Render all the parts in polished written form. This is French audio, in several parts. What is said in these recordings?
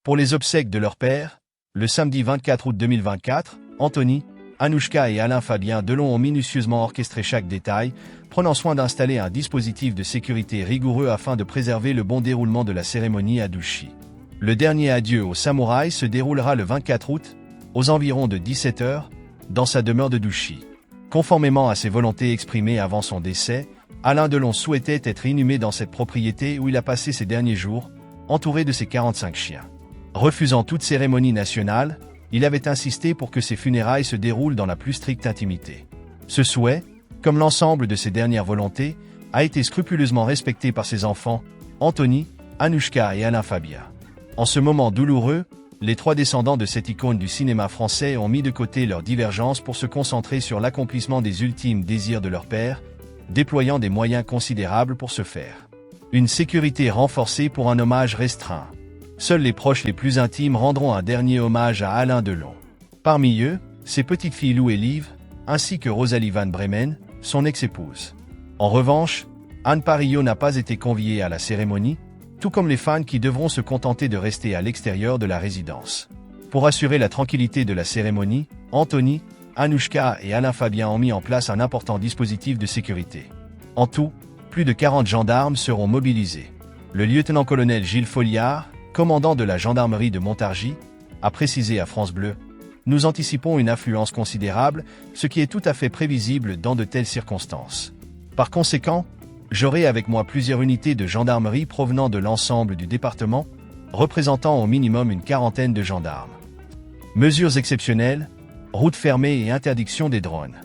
Pour les obsèques de leur père, le samedi 24 août 2024, Anthony, Anouchka et Alain Fabien Delon ont minutieusement orchestré chaque détail, prenant soin d'installer un dispositif de sécurité rigoureux afin de préserver le bon déroulement de la cérémonie à Douchy. Le dernier adieu aux samouraïs se déroulera le 24 août, aux environs de 17 h, dans sa demeure de Douchy. Conformément à ses volontés exprimées avant son décès, Alain Delon souhaitait être inhumé dans cette propriété où il a passé ses derniers jours, entouré de ses 45 chiens. Refusant toute cérémonie nationale, il avait insisté pour que ses funérailles se déroulent dans la plus stricte intimité. Ce souhait, comme l'ensemble de ses dernières volontés, a été scrupuleusement respecté par ses enfants, Anthony, Anouchka et Alain Fabien. En ce moment douloureux, les trois descendants de cette icône du cinéma français ont mis de côté leurs divergences pour se concentrer sur l'accomplissement des ultimes désirs de leur père, déployant des moyens considérables pour ce faire. Une sécurité renforcée pour un hommage restreint. Seuls les proches les plus intimes rendront un dernier hommage à Alain Delon. Parmi eux, ses petites filles Lou et Liv, ainsi que Rosalie Van Bremen, son ex-épouse. En revanche, Anne Parillo n'a pas été conviée à la cérémonie, tout comme les fans qui devront se contenter de rester à l'extérieur de la résidence. Pour assurer la tranquillité de la cérémonie, Anthony, Anouchka et Alain Fabien ont mis en place un important dispositif de sécurité. En tout, plus de 40 gendarmes seront mobilisés. Le lieutenant-colonel Gilles Folliard, commandant de la gendarmerie de Montargis, a précisé à France Bleu: « Nous anticipons une affluence considérable, ce qui est tout à fait prévisible dans de telles circonstances. Par conséquent, j'aurai avec moi plusieurs unités de gendarmerie provenant de l'ensemble du département, représentant au minimum une quarantaine de gendarmes. Mesures exceptionnelles, routes fermées et interdiction des drones.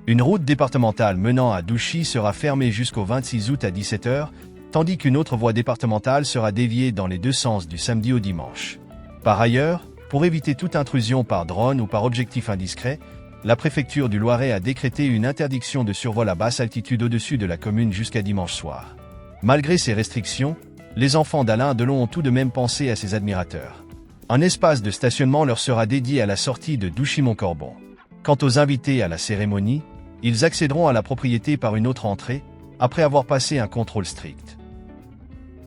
Une route départementale menant à Douchy sera fermée jusqu'au 26 août à 17 h, tandis qu'une autre voie départementale sera déviée dans les deux sens du samedi au dimanche. Par ailleurs, pour éviter toute intrusion par drone ou par objectif indiscret, la préfecture du Loiret a décrété une interdiction de survol à basse altitude au-dessus de la commune jusqu'à dimanche soir. Malgré ces restrictions, les enfants d'Alain Delon ont tout de même pensé à ses admirateurs. Un espace de stationnement leur sera dédié à la sortie de Douchy-Montcorbon. Quant aux invités à la cérémonie, ils accéderont à la propriété par une autre entrée, après avoir passé un contrôle strict.